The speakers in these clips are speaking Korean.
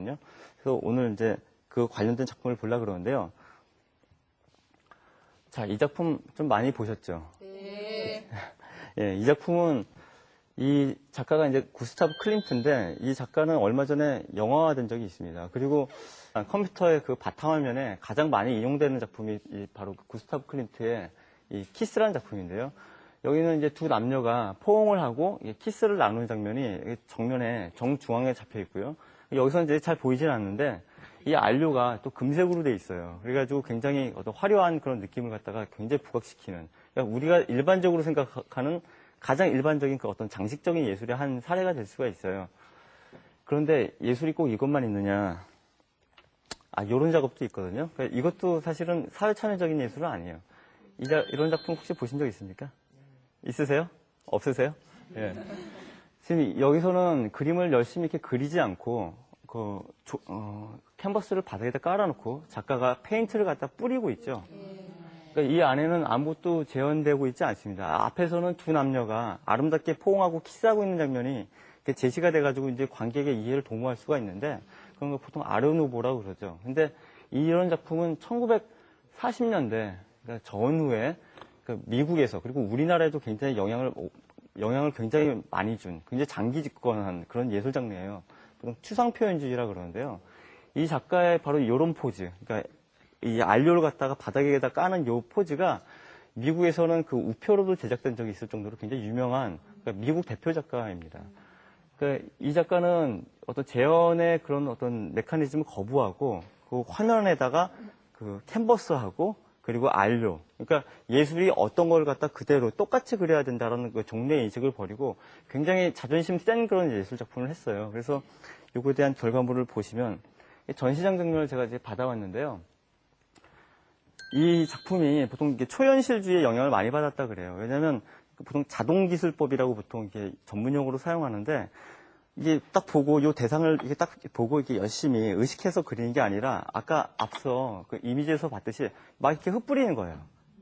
있거든요. 그래서 오늘 이제 그 관련된 작품을 보려고 그러는데요. 자, 이 작품 좀 많이 보셨죠? 네. 예, 이 작품은 이 작가가 이제 구스타브 클림트인데 이 작가는 얼마 전에 영화화된 적이 있습니다. 그리고 컴퓨터의 그 바탕화면에 가장 많이 인용되는 작품이 바로 구스타브 클림트의 이 키스라는 작품인데요. 여기는 이제 두 남녀가 포옹을 하고 키스를 나누는 장면이 정면에 정중앙에 잡혀 있고요. 여기서 이제 잘 보이진 않는데 이 안료가 또 금색으로 돼 있어요. 그래가지고 굉장히 어떤 화려한 그런 느낌을 갖다가 굉장히 부각시키는. 그러니까 우리가 일반적으로 생각하는 가장 일반적인 그 어떤 장식적인 예술의 한 사례가 될 수가 있어요. 그런데 예술이 꼭 이것만 있느냐? 이런 작업도 있거든요. 그러니까 이것도 사실은 사회참여적인 예술은 아니에요. 이런 작품 혹시 보신 적 있습니까? 있으세요? 없으세요? 예. 지금 여기서는 그림을 열심히 이렇게 그리지 않고 캔버스를 바닥에다 깔아놓고 작가가 페인트를 갖다 뿌리고 있죠. 그러니까 이 안에는 아무것도 재현되고 있지 않습니다. 앞에서는 두 남녀가 아름답게 포옹하고 키스하고 있는 장면이 제시가 돼가지고 이제 관객의 이해를 도모할 수가 있는데 그런 걸 보통 아르누보라고 그러죠. 근데 이런 작품은 1940년대 그러니까 전후에 미국에서 그리고 우리나라에도 굉장히 영향을 굉장히 많이 준 굉장히 장기 집권한 그런 예술 장르예요. 추상 표현주의라 그러는데요. 이 작가의 바로 이런 포즈, 그러니까 이 안료를 갖다가 바닥에다 까는 이 포즈가 미국에서는 그 우표로도 제작된 적이 있을 정도로 굉장히 유명한 그러니까 미국 대표 작가입니다. 그러니까 이 작가는 어떤 재현의 그런 어떤 메커니즘을 거부하고 그 화면에다가 그 캔버스하고 그리고 안료, 그러니까 예술이 어떤 걸 갖다 그대로 똑같이 그려야 된다라는 그 종래 인식을 버리고 굉장히 자존심 센 그런 예술 작품을 했어요. 그래서 이거에 대한 결과물을 보시면 전시장 장면을 제가 이제 받아왔는데요. 이 작품이 보통 이게 초현실주의의 영향을 많이 받았다 그래요. 왜냐하면 보통 자동기술법이라고 보통 이게 전문용어로 사용하는데 이게 딱 보고 이 대상을 이게 딱 보고 이렇게 열심히 의식해서 그리는 게 아니라 아까 앞서 그 이미지에서 봤듯이 막 이렇게 흩뿌리는 거예요.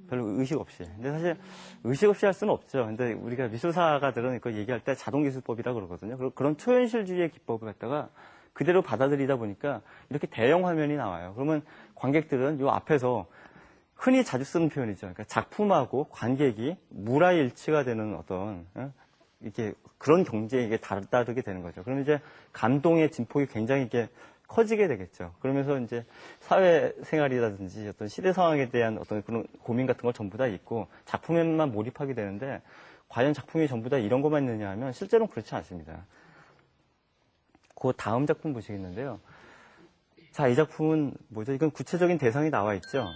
별로 의식 없이. 근데 사실 의식 없이 할 수는 없죠. 근데 우리가 미술사가들은 그걸 얘기할 때 자동기술법이라고 그러거든요. 그런 초현실주의의 기법을 갖다가 그대로 받아들이다 보니까 이렇게 대형 화면이 나와요. 그러면 관객들은 이 앞에서 흔히 자주 쓰는 표현이죠. 그러니까 작품하고 관객이 무라일치가 되는 어떤 이게 그런 경지에 이게 다르게 되는 거죠. 그럼 이제 감동의 진폭이 굉장히 이게 커지게 되겠죠. 그러면서 이제 사회생활이라든지 어떤 시대 상황에 대한 어떤 그런 고민 같은 걸 전부 다 있고 작품에만 몰입하게 되는데 과연 작품이 전부 다 이런 것만 있느냐 하면 실제로는 그렇지 않습니다. 그 다음 작품 보시겠는데요. 자, 이 작품은 뭐죠? 이건 구체적인 대상이 나와 있죠.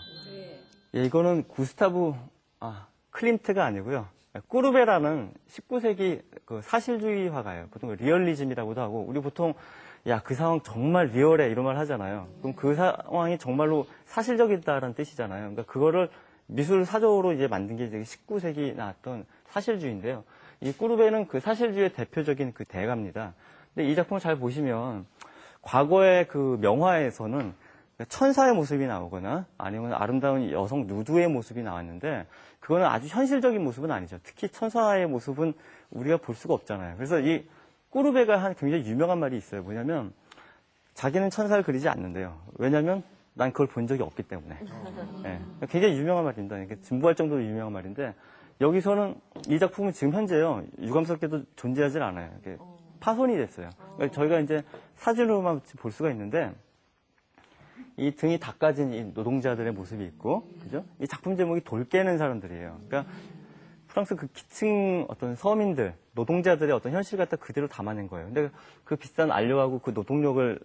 예, 이거는 구스타브 클림트가 아니고요. 꾸르베라는 19세기 그 사실주의 화가예요. 보통 리얼리즘이라고도 하고 우리 보통 야, 그 상황 정말 리얼해 이런 말 하잖아요. 그럼 그 상황이 정말로 사실적이다라는 뜻이잖아요. 그러니까 그거를 미술 사조로 이제 만든 게 이제 19세기 나왔던 사실주의인데요. 이 꾸르베는 그 사실주의의 대표적인 그 대가입니다. 근데 이 작품을 잘 보시면 과거의 그 명화에서는 천사의 모습이 나오거나 아니면 아름다운 여성 누드의 모습이 나왔는데 그거는 아주 현실적인 모습은 아니죠. 특히 천사의 모습은 우리가 볼 수가 없잖아요. 그래서 이 꾸르베가 한 굉장히 유명한 말이 있어요. 뭐냐면 자기는 천사를 그리지 않는데요. 왜냐하면 난 그걸 본 적이 없기 때문에. 네. 굉장히 유명한 말입니다. 이게 진부할 정도로 유명한 말인데 여기서는 이 작품은 지금 현재요. 유감스럽게도 존재하지 않아요. 이게 파손이 됐어요. 그러니까 저희가 이제 사진으로만 볼 수가 있는데 이 등이 닦아진 이 노동자들의 모습이 있고, 그죠? 이 작품 제목이 돌 깨는 사람들이에요. 그러니까 프랑스 그 기층 어떤 서민들, 노동자들의 어떤 현실 갖다 그대로 담아낸 거예요. 근데 그 비싼 안료하고 그 노동력을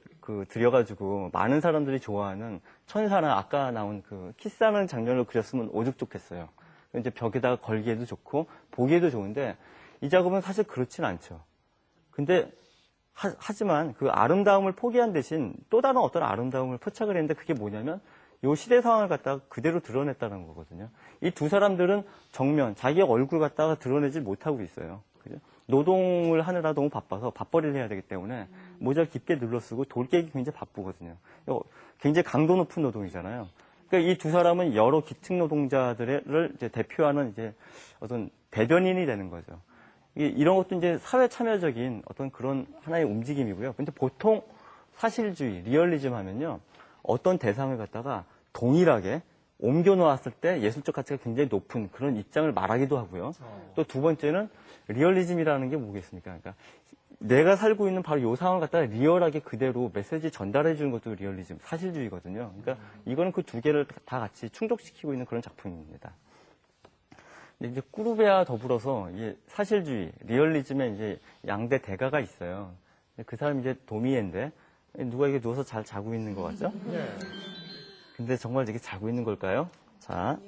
들여가지고 많은 사람들이 좋아하는 천사나 아까 나온 그 키스하는 장면을 그렸으면 오죽 좋겠어요. 이제 벽에다가 걸기에도 좋고 보기에도 좋은데 이 작업은 사실 그렇진 않죠. 근데 하지만 그 아름다움을 포기한 대신 또 다른 어떤 아름다움을 포착을 했는데 그게 뭐냐면 이 시대 상황을 갖다가 그대로 드러냈다는 거거든요. 이 두 사람들은 정면 자기 얼굴 갖다가 드러내지 못하고 있어요. 그죠? 노동을 하느라 너무 바빠서 밥벌이를 해야 되기 때문에 모자 깊게 눌러쓰고 돌 깨기 굉장히 바쁘거든요. 굉장히 강도 높은 노동이잖아요. 그러니까 이 두 사람은 여러 기층 노동자들을 이제 대표하는 이제 어떤 대변인이 되는 거죠. 이런 것도 이제 사회 참여적인 어떤 그런 하나의 움직임이고요. 근데 보통 사실주의, 리얼리즘 하면요. 어떤 대상을 갖다가 동일하게 옮겨 놓았을 때 예술적 가치가 굉장히 높은 그런 입장을 말하기도 하고요. 또 두 번째는 리얼리즘이라는 게 뭐겠습니까? 그러니까 내가 살고 있는 바로 이 상황을 갖다가 리얼하게 그대로 메시지 전달해 주는 것도 리얼리즘, 사실주의거든요. 그러니까 이거는 그 두 개를 다 같이 충족시키고 있는 그런 작품입니다. 근데 이제 꾸루베와 더불어서 이제 사실주의, 리얼리즘의 이제 양대 대가가 있어요. 그 사람이 이제 도미에인데 누가 이게 누워서 잘 자고 있는 것 같죠? 네. 근데 정말 이게 자고 있는 걸까요? 자,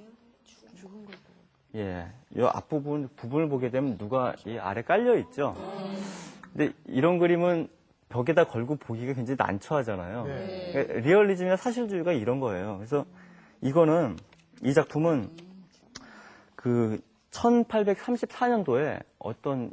예, 이 부분을 보게 되면 누가 이 아래 깔려 있죠. 근데 이런 그림은 벽에다 걸고 보기가 굉장히 난처하잖아요. 네. 그러니까 리얼리즘이나 사실주의가 이런 거예요. 그래서 이 작품은 그 1834년도에 어떤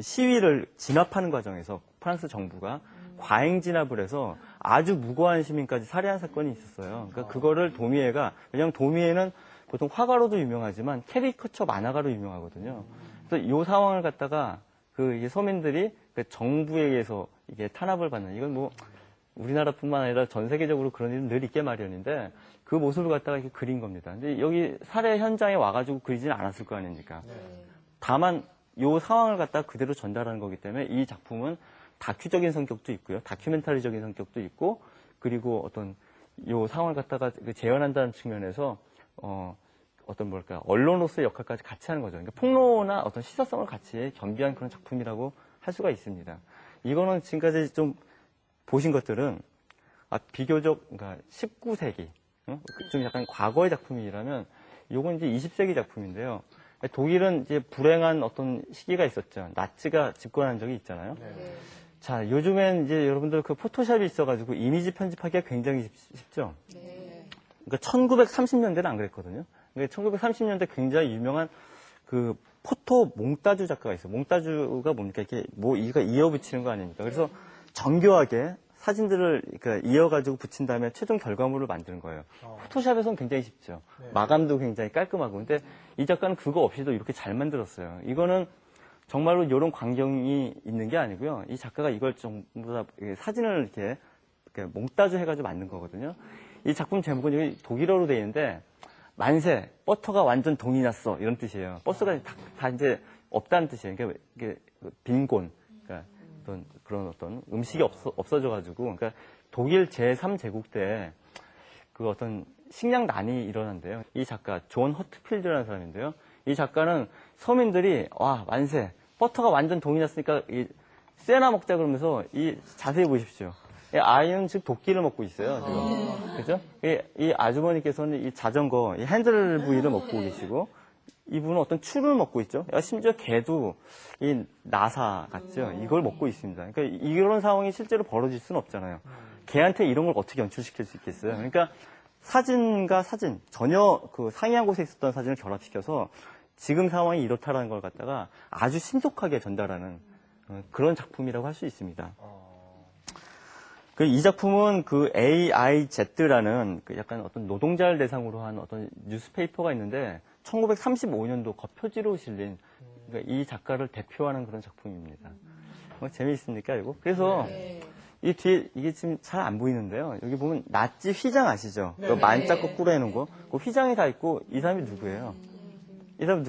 시위를 진압하는 과정에서 프랑스 정부가 과잉 진압을 해서 아주 무고한 시민까지 살해한 사건이 있었어요. 그러니까 그거를 도미에가, 왜냐하면 도미에는 보통 화가로도 유명하지만 캐리커처 만화가로 유명하거든요. 그래서 이 상황을 갖다가 이 서민들이 그 정부에 의해서 이게 탄압을 받는, 이건 뭐 우리나라뿐만 아니라 전 세계적으로 그런 일은 늘 있게 마련인데 그 모습을 갖다가 이렇게 그린 겁니다. 근데 여기 살해 현장에 와가지고 그리지는 않았을 거 아닙니까? 다만 이 상황을 갖다가 그대로 전달하는 거기 때문에 이 작품은 다큐적인 성격도 있고요. 다큐멘터리적인 성격도 있고, 그리고 어떤 이 상황을 갖다가 재현한다는 측면에서 언론으로서의 역할까지 같이 하는 거죠. 그러니까 폭로나 어떤 시사성을 같이 겸비한 그런 작품이라고 할 수가 있습니다. 이거는 지금까지 좀 보신 것들은 비교적 그러니까 19세기, 좀 약간 과거의 작품이라면 이건 이제 20세기 작품인데요. 독일은 이제 불행한 어떤 시기가 있었죠. 나치가 집권한 적이 있잖아요. 네. 자, 요즘엔 이제 여러분들 그 포토샵이 있어가지고 이미지 편집하기가 굉장히 쉽죠. 네. 그러니까 1930년대는 안 그랬거든요. 그러니까 1930년대 굉장히 유명한 그 포토 몽따주 작가가 있어요. 몽따주가 뭡니까? 이렇게 이가 이어붙이는 거 아닙니까? 그래서 정교하게 사진들을 그러니까 이어가지고 붙인 다음에 최종 결과물을 만드는 거예요. 포토샵에서는 굉장히 쉽죠. 네. 마감도 굉장히 깔끔하고. 근데 이 작가는 그거 없이도 이렇게 잘 만들었어요. 이거는 정말로 이런 광경이 있는 게 아니고요. 이 작가가 이걸 전부 다 사진을 이렇게 몽따주 해가지고 만든 거거든요. 이 작품 제목은 여기 독일어로 되어 있는데 만세, 버터가 완전 동이 났어 이런 뜻이에요. 버스가 다 이제 없다는 뜻이에요. 그러니까 이게 빈곤, 그러니까 그런 음식이 없어져가지고, 그러니까 독일 제3제국 때 그 어떤 식량난이 일어난대요. 이 작가 존 허트필드라는 사람인데요. 이 작가는 서민들이 와 만세, 버터가 완전 동이 났으니까 쇠나 먹자 그러면서 자세히 보십시오. 이 아이는 지금 도끼를 먹고 있어요, 지금. 그죠? 이 아주머니께서는 이 자전거, 이 핸들 부위를 먹고 계시고, 이분은 어떤 추를 먹고 있죠. 심지어 개도 이 나사 같죠. 이걸 먹고 있습니다. 그러니까 이런 상황이 실제로 벌어질 수는 없잖아요. 개한테 이런 걸 어떻게 연출시킬 수 있겠어요? 그러니까 사진과 사진, 전혀 그 상이한 곳에 있었던 사진을 결합시켜서 지금 상황이 이렇다라는 걸 갖다가 아주 신속하게 전달하는 그런 작품이라고 할 수 있습니다. 이 작품은 그 AIZ라는 약간 어떤 노동자를 대상으로 한 어떤 뉴스페이퍼가 있는데 1935년도 겉표지로 실린 그러니까 이 작가를 대표하는 그런 작품입니다. 재미있습니까, 이거? 그래서 이 뒤에 이게 지금 잘 안 보이는데요. 여기 보면 나치 휘장 아시죠? 그 만자 거꾸로 해놓은 거. 그 휘장이 다 있고 이 사람이 누구예요? 이 사람